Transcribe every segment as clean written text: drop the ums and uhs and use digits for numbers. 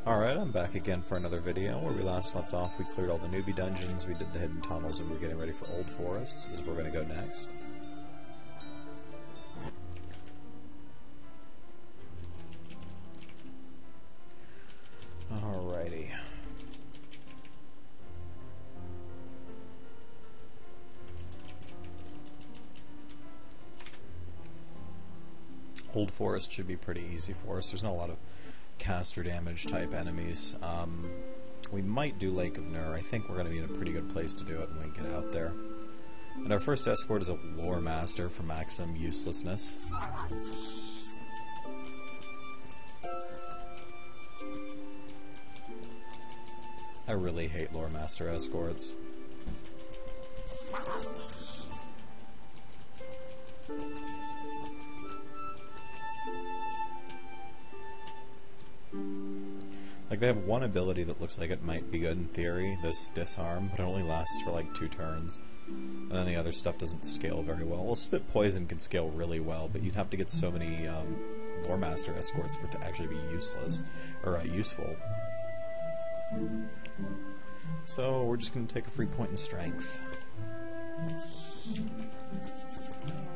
Alright, I'm back again for another video. Where we last left off, we cleared all the newbie dungeons, we did the hidden tunnels, and we're getting ready for Old Forest. So this is where we're going to go next. Alrighty. Old Forest should be pretty easy for us. There's not a lot of caster damage type enemies. We might do Lake of Nur. I think we're going to be in a pretty good place to do it when we get out there. And our first escort is a lore master for maximum uselessness. I really hate lore master escorts. Like, they have one ability that looks like it might be good in theory, this disarm, but it only lasts for like 2 turns. And then the other stuff doesn't scale very well. Well, Spit Poison can scale really well, but you'd have to get so many Lore Master escorts for it to actually be useless, or useful. So, we're just going to take a free point in strength.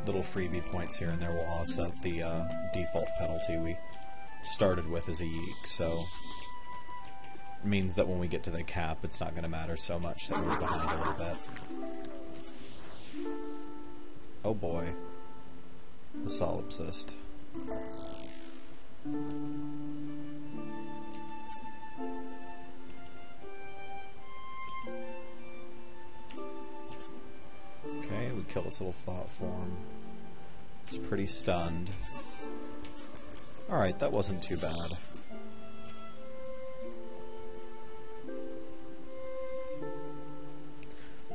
Little freebie points here and there will offset the default penalty we started with as a Yeek, so means that when we get to the cap, it's not going to matter so much that we're behind a little bit. Oh boy. The solipsist. Okay, we killed its little thought form. It's pretty stunned. Alright, that wasn't too bad.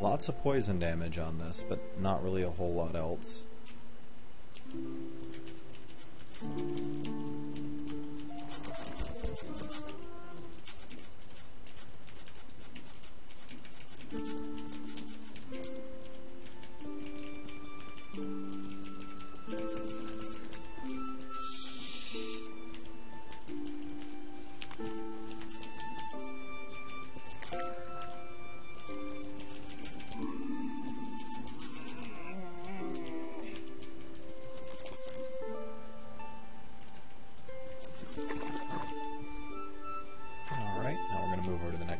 Lots of poison damage on this, but not really a whole lot else.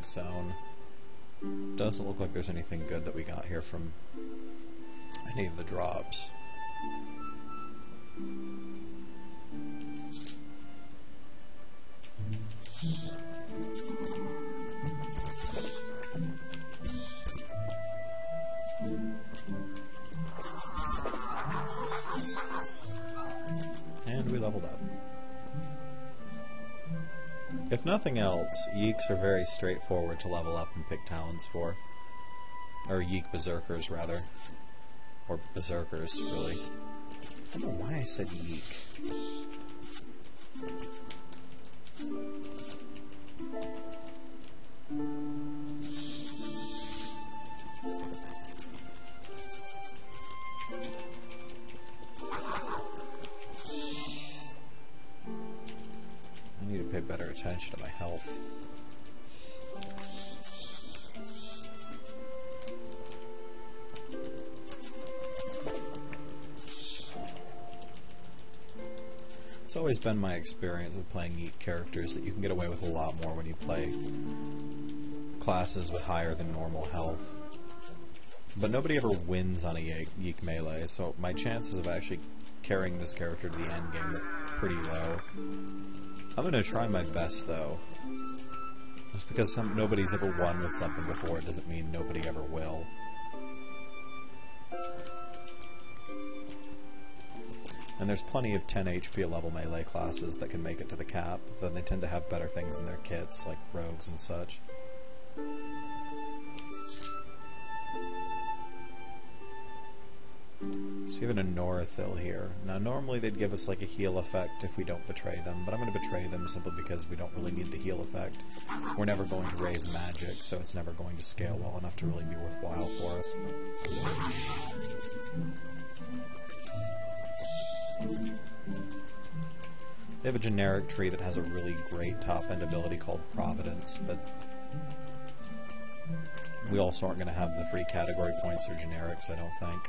Zone. Doesn't look like there's anything good that we got here from any of the drops. And we leveled up. If nothing else, Yeeks are very straightforward to level up and pick talents for. Or Yeek Berserkers, rather. Or Berserkers, really. I don't know why I said Yeek. Pay better attention to my health. It's always been my experience with playing Yeek characters that you can get away with a lot more when you play classes with higher than normal health. But nobody ever wins on a Yeek melee, so my chances of actually carrying this character to the end game are pretty low. I'm going to try my best, though. Just because nobody's ever won with something before, it doesn't mean nobody ever will. And there's plenty of 10 HP level melee classes that can make it to the cap, though they tend to have better things in their kits, like rogues and such. So we have an Anorathil here. Now normally they'd give us like a heal effect if we don't betray them, but I'm going to betray them simply because we don't really need the heal effect. We're never going to raise magic, so it's never going to scale well enough to really be worthwhile for us. They have a generic tree that has a really great top-end ability called Providence, but we also aren't going to have the free category points or generics, I don't think.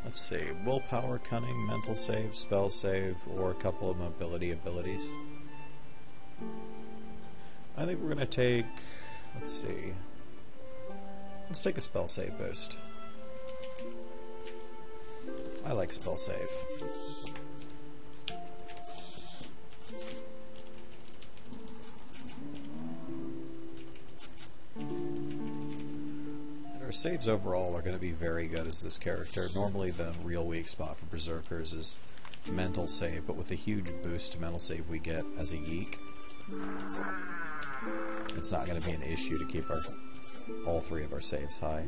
Let's see, willpower, cunning, mental save, spell save, or a couple of mobility abilities. I think we're going to take, let's see, let's take a spell save boost. I like spell save. Our saves overall are going to be very good as this character. Normally the real weak spot for Berserkers is mental save, but with the huge boost to mental save we get as a Yeek, it's not going to be an issue to keep all three of our saves high.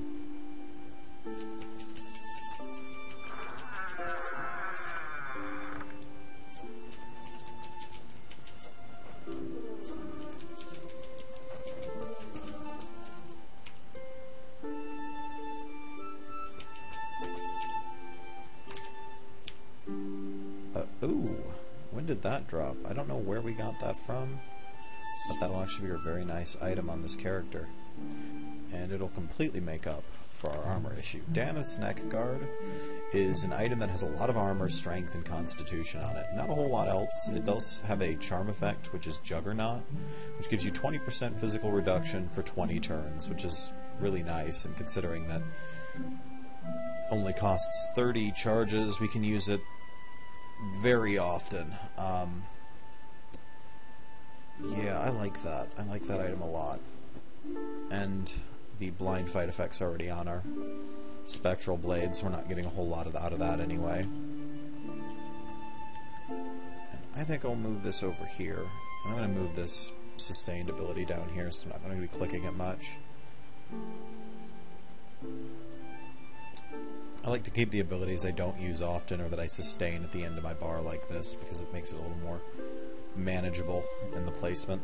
Ooh, when did that drop? I don't know where we got that from, but that'll actually be a very nice item on this character. And it'll completely make up for our armor issue. Daneth's Neck Guard is an item that has a lot of armor, strength, and constitution on it. Not a whole lot else. It does have a charm effect, which is Juggernaut, which gives you 20% physical reduction for 20 turns, which is really nice, and considering that only costs 30 charges, we can use it very often. Yeah, I like that. I like that item a lot. And the blind fight effect's already on our spectral blade, so we're not getting a whole lot out of that anyway. And I think I'll move this over here. I'm going to move this sustained ability down here, so I'm not going to be clicking it much. I like to keep the abilities I don't use often or that I sustain at the end of my bar like this, because it makes it a little more manageable in the placement.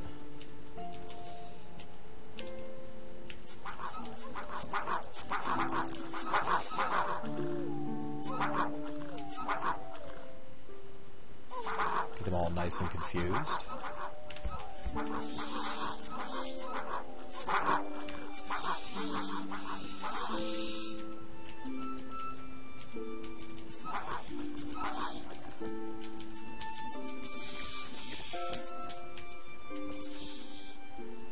Get them all nice and confused.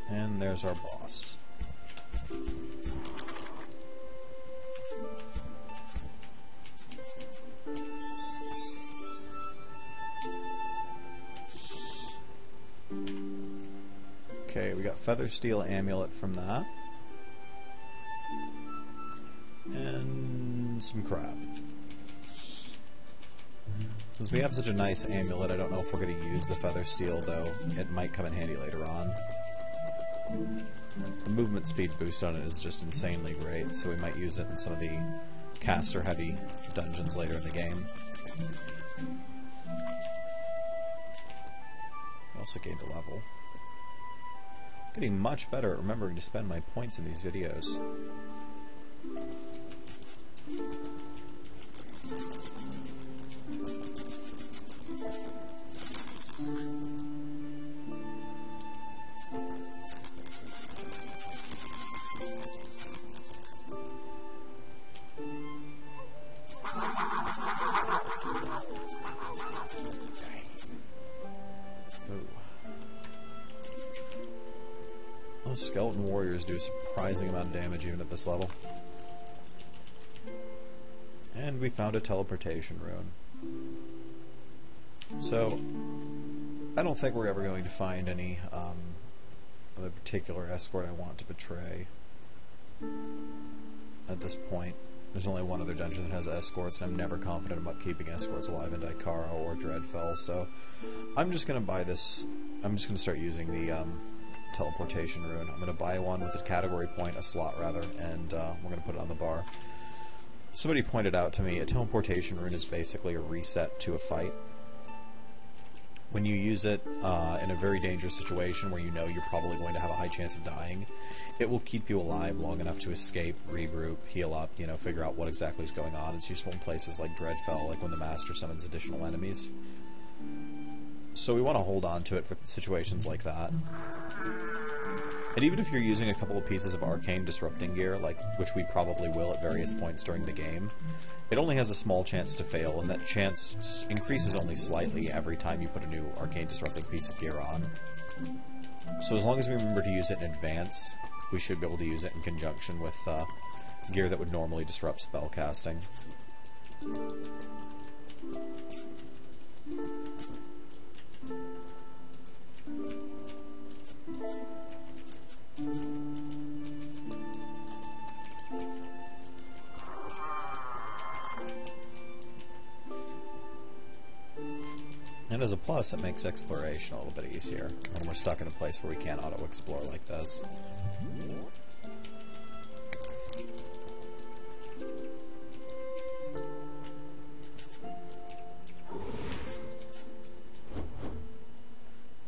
And there's our boss. Okay, we got Feather Steel Amulet from that. And some crap. Since we have such a nice amulet, I don't know if we're going to use the Feather Steel, though. It might come in handy later on. The movement speed boost on it is just insanely great, so we might use it in some of the caster-heavy dungeons later in the game. I also gained a level. Getting much better at remembering to spend my points in these videos. Those skeleton warriors do a surprising amount of damage even at this level. And we found a teleportation rune. So, I don't think we're ever going to find any other particular escort I want to betray at this point. There's only one other dungeon that has escorts, and I'm never confident about keeping escorts alive in Daikara or Dreadfell, so I'm just going to buy this. I'm just going to start using the teleportation rune. I'm going to buy one with a category point, a slot rather, and we're going to put it on the bar. Somebody pointed out to me, a teleportation rune is basically a reset to a fight. When you use it in a very dangerous situation where you know you're probably going to have a high chance of dying, it will keep you alive long enough to escape, regroup, heal up, you know, figure out what exactly is going on. It's useful in places like Dreadfell, like when the Master summons additional enemies. So we want to hold on to it for situations like that. And even if you're using a couple of pieces of arcane disrupting gear, like which we probably will at various points during the game, it only has a small chance to fail, and that chance increases only slightly every time you put a new arcane disrupting piece of gear on. So as long as we remember to use it in advance, we should be able to use it in conjunction with gear that would normally disrupt spellcasting. And as a plus, it makes exploration a little bit easier when we're stuck in a place where we can't auto-explore like this.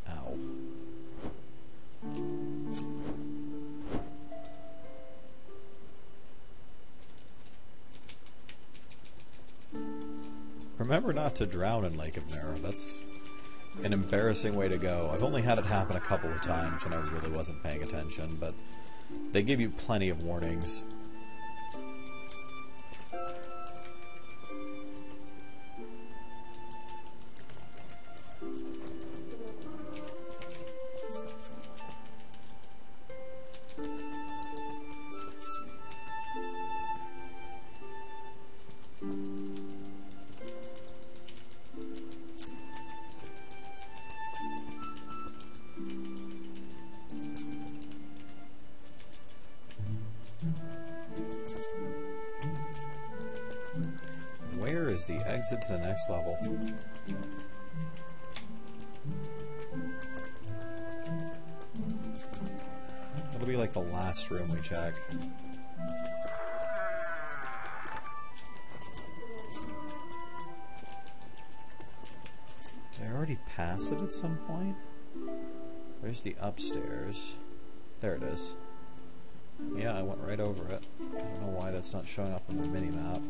Ow. Remember not to drown in Lake of Nur. That's an embarrassing way to go. I've only had it happen a couple of times when I really wasn't paying attention, but they give you plenty of warnings. Where is the exit to the next level? It'll be like the last room we check. Did I already pass it at some point? Where's the upstairs? There it is. Yeah, I went right over it. I don't know why that's not showing up on the mini-map.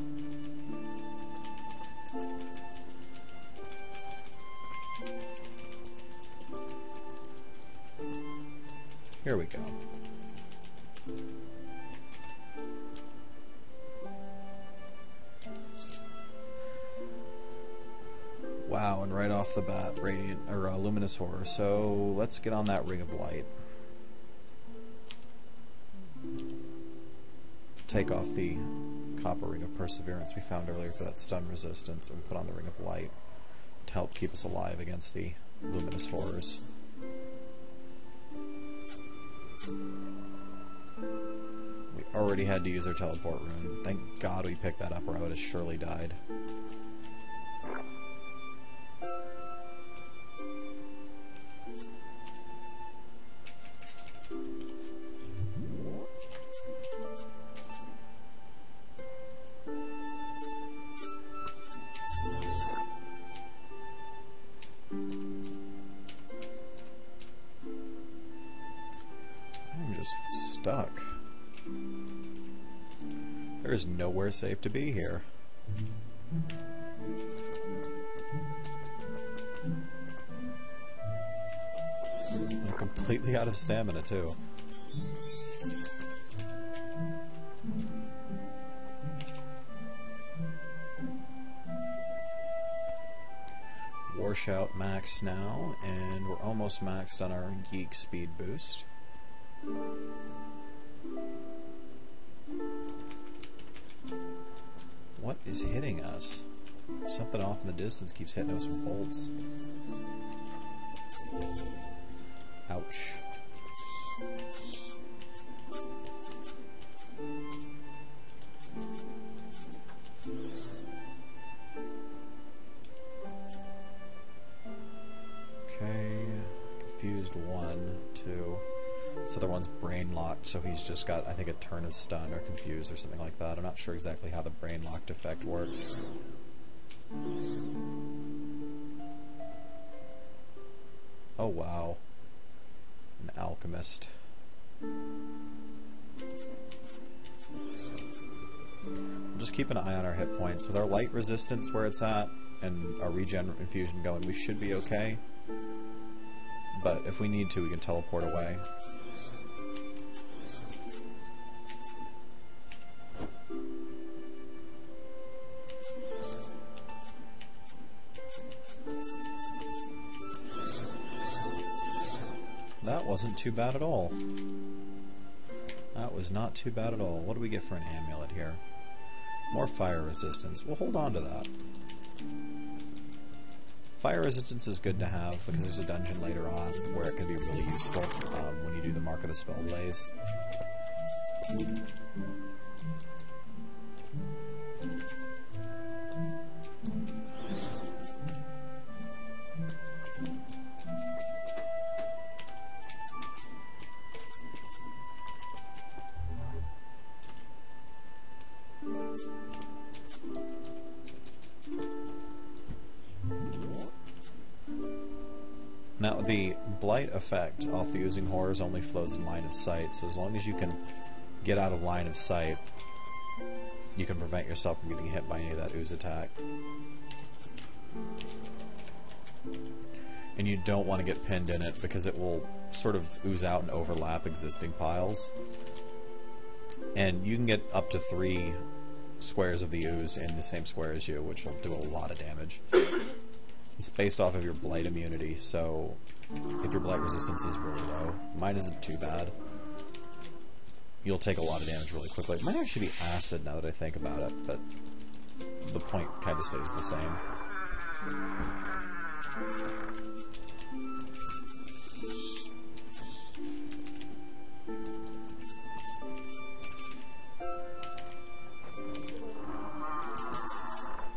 Here we go. Wow, and right off the bat, radiant or luminous horror. So let's get on that ring of light. Take off the copper ring of perseverance we found earlier for that stun resistance, and put on the ring of light to help keep us alive against the luminous horrors. We already had to use our teleport rune. Thank God we picked that up, or I would have surely died. Stuck. There is nowhere safe to be here. I'm completely out of stamina too. Warshout max now, and we're almost maxed on our Yeek speed boost. What is hitting us? Something off in the distance keeps hitting us with bolts. Ouch. Okay. Confused 1, 2. This other one's brain locked, so he's just got, I think, a turn of stun or confuse or something like that. I'm not sure exactly how the brain locked effect works. Oh wow. An alchemist. We'll just keep an eye on our hit points. With our light resistance where it's at, and our regen infusion going, we should be okay. But if we need to, we can teleport away. That wasn't too bad at all. That was not too bad at all. What do we get for an amulet here? More fire resistance. We'll hold on to that. Fire resistance is good to have because there's a dungeon later on where it can be really useful when you do the Mark of the Spellblaze. Now, the blight effect off the oozing horrors only flows in line of sight, so as long as you can get out of line of sight, you can prevent yourself from getting hit by any of that ooze attack. And you don't want to get pinned in it because it will sort of ooze out and overlap existing piles. And you can get up to 3 squares of the ooze in the same square as you, which will do a lot of damage. It's based off of your blight immunity, so if your blight resistance is really low, mine isn't too bad, you'll take a lot of damage really quickly. It might actually be acid now that I think about it, but the point kind of stays the same.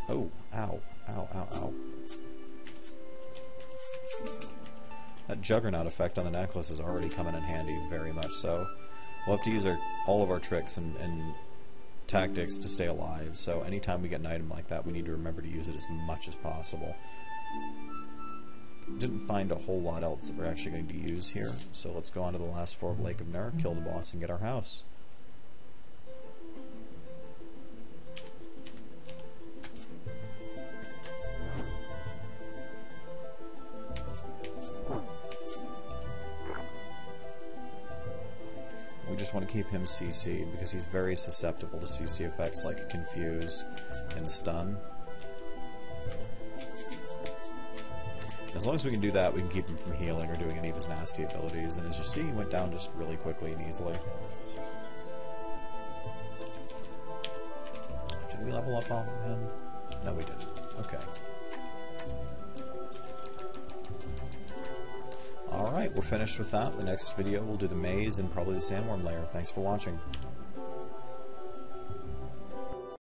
Oh, ow, ow, ow, ow. That Juggernaut effect on the necklace is already coming in handy, very much so. We'll have to use all of our tricks and tactics to stay alive, so anytime we get an item like that, we need to remember to use it as much as possible. Didn't find a whole lot else that we're actually going to use here, so let's go on to the last floor of Lake of Nur, kill the boss, and get our house. We just want to keep him CC'd because he's very susceptible to CC effects like Confuse and Stun. As long as we can do that, we can keep him from healing or doing any of his nasty abilities. And as you see, he went down just really quickly and easily. Did we level up off of him? No, we didn't. Okay. Alright, we're finished with that. The next video we'll do the maze and probably the sandworm lair. Thanks for watching.